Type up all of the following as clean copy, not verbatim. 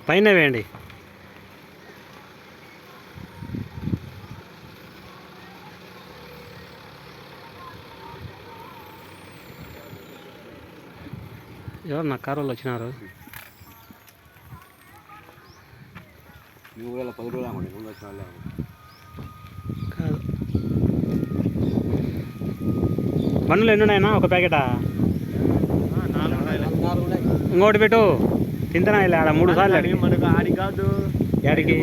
పైన వేయండి. ఎవరు నా కారు వాళ్ళు వచ్చినారు? కాదు, బండ్లు ఎన్ని ఉన్నాయన్నా? ఒక ప్యాకెటా? ఇంకోటి పెట్టు. తింటనా ఇలా ఆడ 3 సార్లు మనకు ఆడి కాదు. యాడికి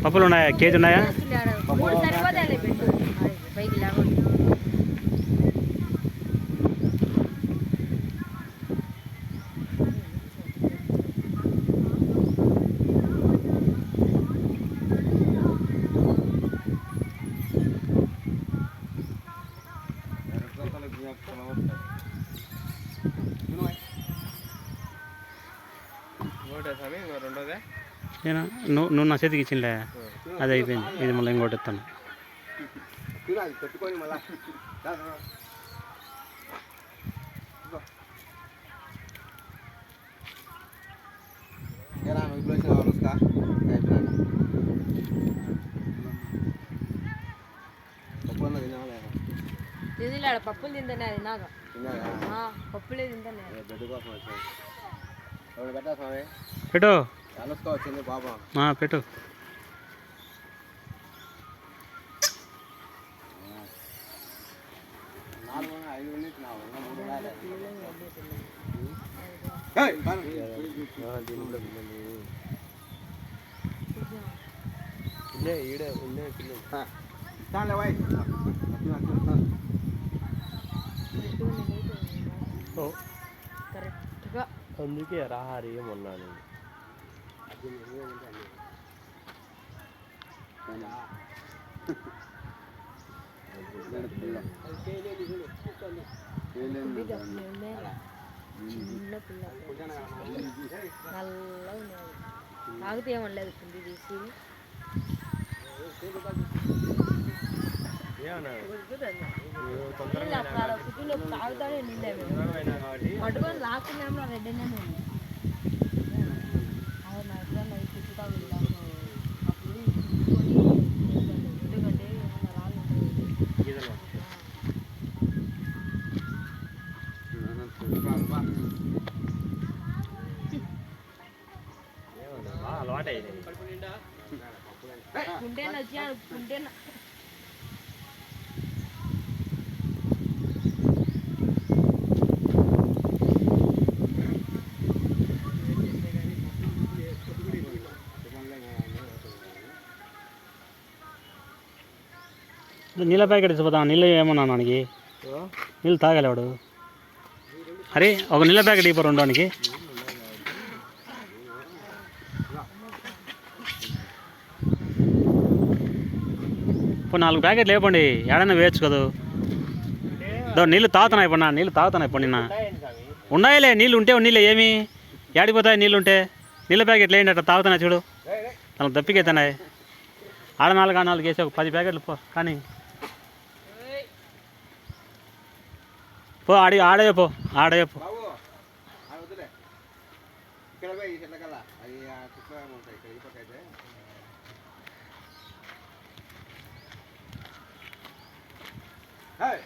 పప్పులు ఉన్నాయా? కేజీ ఉన్నాయా? నేనా? నువ్వు నా చేతికి ఇచ్చిండే, అది అయిపోయింది. ఇది మళ్ళీ ఇంకోటి ఇస్తాను. పప్పులు తింటానే, అది నాకు పప్పులే తింటానే. పెట్టు పెట్టు. అందుకే రాహారి ఏమన్నాను. తాగితే ఏమనలేదు. పిండి తీసి తాగుతానే పట్టుకొని లాక్కున్నాము. రెడ్డనే కుంటేనా వచ్చాను. కుంటేనా నీళ్ళ ప్యాకెట్ ఇచ్చిపోతా. నీళ్ళు ఏమన్నా మనకి నీళ్ళు తాగలేవాడు. అరే ఒక నీళ్ళ ప్యాకెట్ ఇవ్వరు ఉండడానికి. ఇప్పుడు 4 ప్యాకెట్లు లేపండి. ఏడైనా వేయచ్చు కదా. నీళ్ళు తాగుతున్నాయి. ఇప్పుడు నా నీళ్ళు తాగుతున్నాయి. ఇప్పుడు నిన్న ఉన్నాయిలే నీళ్ళు. ఉంటే నీళ్ళు ఏమి ఏడిపోతాయి? నీళ్ళు ఉంటే నీళ్ళ ప్యాకెట్లు వేయండి. అట్లా తాగుతున్నాయి చూడు. నాకు దప్పికెత్తున్నాయి. ఆడ 4 వేసి ఒక 10 ప్యాకెట్లు పో. కానీ పో ఆడయో పో. ఆడయో పో. Hey!